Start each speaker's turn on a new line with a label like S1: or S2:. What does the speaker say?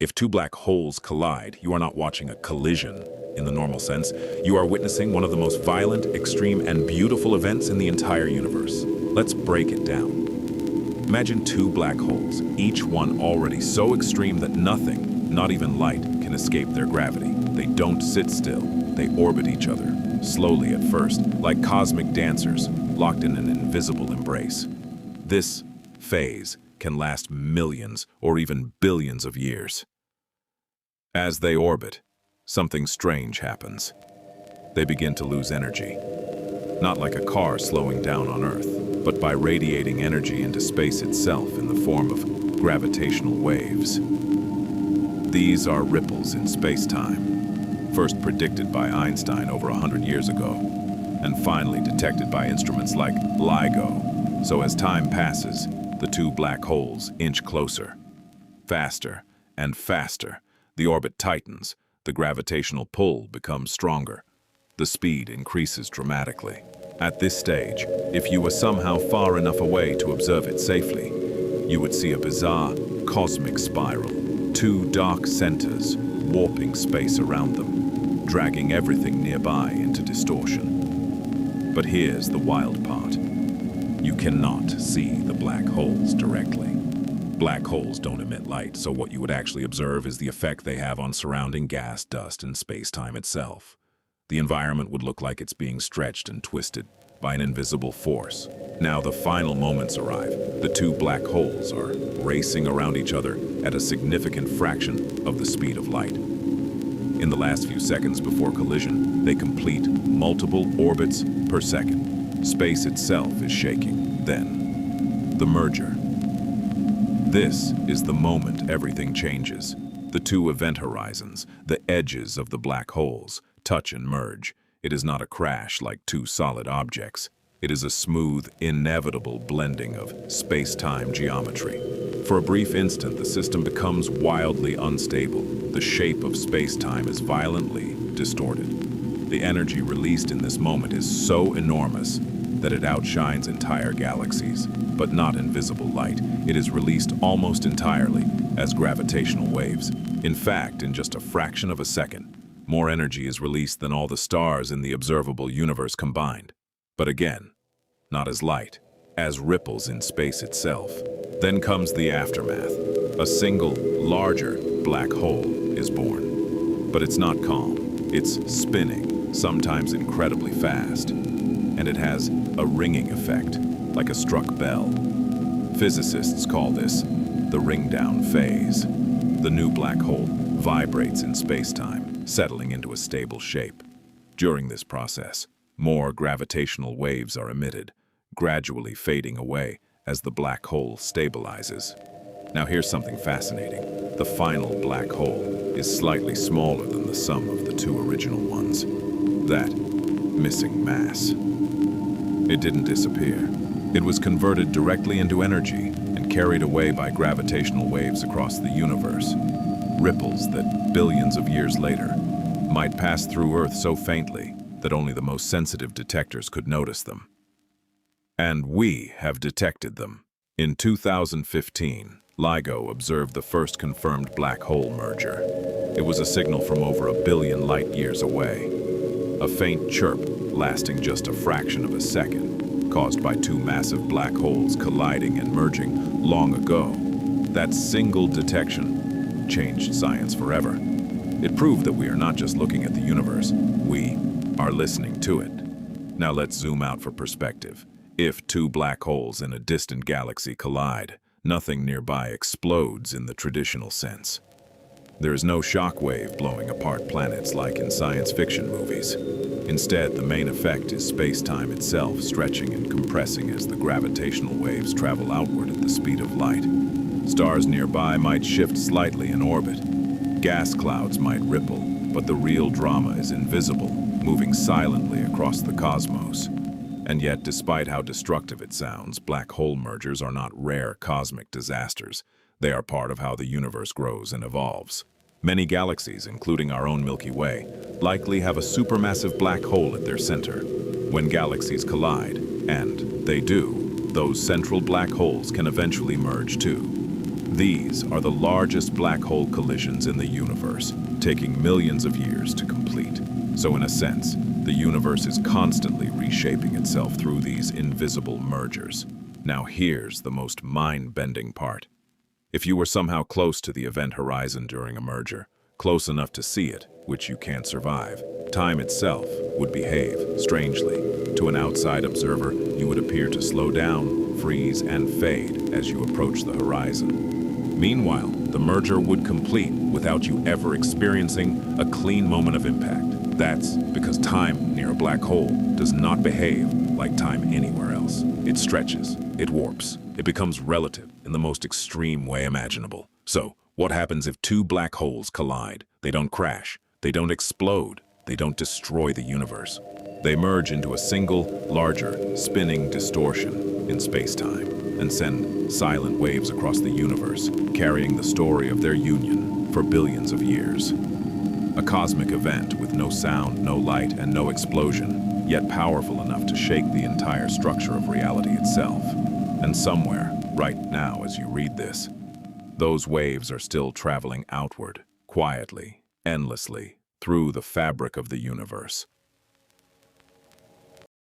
S1: If two black holes collide, you are not watching a collision in the normal sense. You are witnessing one of the most violent, extreme, and beautiful events in the entire universe. Let's break it down. Imagine two black holes, each one already so extreme that nothing, not even light, can escape their gravity. They don't sit still. They orbit each other, slowly at first, like cosmic dancers, locked in an invisible embrace. This phase can last millions or even billions of years. As they orbit, something strange happens. They begin to lose energy. Not like a car slowing down on Earth, but by radiating energy into space itself in the form of gravitational waves. These are ripples in space-time, first predicted by Einstein over 100 years ago, and finally detected by instruments like LIGO. So as time passes, the two black holes inch closer. Faster and faster, the orbit tightens, the gravitational pull becomes stronger. The speed increases dramatically. At this stage, if you were somehow far enough away to observe it safely, you would see a bizarre, cosmic spiral. Two dark centers, warping space around them, dragging everything nearby into distortion. But here's the wild part. You cannot see the black holes directly. Black holes don't emit light, so what you would actually observe is the effect they have on surrounding gas, dust, and space-time itself. The environment would look like it's being stretched and twisted by an invisible force. Now the final moments arrive. The two black holes are racing around each other at a significant fraction of the speed of light. In the last few seconds before collision, they complete multiple orbits per second. Space itself is shaking. Then, the merger. This is the moment everything changes. The two event horizons, the edges of the black holes, touch and merge. It is not a crash like two solid objects. It is a smooth, inevitable blending of space-time geometry. For a brief instant, the system becomes wildly unstable. The shape of space-time is violently distorted. The energy released in this moment is so enormous that it outshines entire galaxies, but not in visible light. It is released almost entirely as gravitational waves. In fact, in just a fraction of a second, more energy is released than all the stars in the observable universe combined. But again, not as light, as ripples in space itself. Then comes the aftermath. A single, larger black hole is born. But it's not calm. It's spinning, sometimes incredibly fast. And it has a ringing effect, like a struck bell. Physicists call this the ring-down phase. The new black hole vibrates in space-time, settling into a stable shape. During this process, more gravitational waves are emitted, gradually fading away as the black hole stabilizes. Now here's something fascinating. The final black hole is slightly smaller than the sum of the two original ones. That missing mass. It didn't disappear. It was converted directly into energy and carried away by gravitational waves across the universe. Ripples that, billions of years later, might pass through Earth so faintly that only the most sensitive detectors could notice them. And we have detected them. In 2015, LIGO observed the first confirmed black hole merger. It was a signal from over 1 billion light-years away. A faint chirp lasting just a fraction of a second, caused by two massive black holes colliding and merging long ago. That single detection changed science forever. It proved that we are not just looking at the universe, we are listening to it. Now let's zoom out for perspective. If two black holes in a distant galaxy collide, nothing nearby explodes in the traditional sense. There is no shock wave blowing apart planets like in science fiction movies. Instead, the main effect is space-time itself stretching and compressing as the gravitational waves travel outward at the speed of light. Stars nearby might shift slightly in orbit. Gas clouds might ripple, but the real drama is invisible, moving silently across the cosmos. And yet, despite how destructive it sounds, black hole mergers are not rare cosmic disasters. They are part of how the universe grows and evolves. Many galaxies, including our own Milky Way, likely have a supermassive black hole at their center. When galaxies collide, and they do, those central black holes can eventually merge too. These are the largest black hole collisions in the universe, taking millions of years to complete. So in a sense, the universe is constantly reshaping itself through these invisible mergers. Now here's the most mind-bending part. If you were somehow close to the event horizon during a merger, close enough to see it, which you can't survive, time itself would behave strangely. To an outside observer, you would appear to slow down, freeze, and fade as you approach the horizon. Meanwhile, the merger would complete without you ever experiencing a clean moment of impact. That's because time near a black hole does not behave like time anywhere else. It stretches, it warps, it becomes relative in the most extreme way imaginable. So, what happens if two black holes collide? They don't crash, they don't explode, they don't destroy the universe. They merge into a single, larger, spinning distortion in space-time and send silent waves across the universe, carrying the story of their union for billions of years. A cosmic event with no sound, no light, and no explosion, yet powerful enough to shake the entire structure of reality itself. And somewhere, right now as you read this, those waves are still traveling outward, quietly, endlessly, through the fabric of the universe,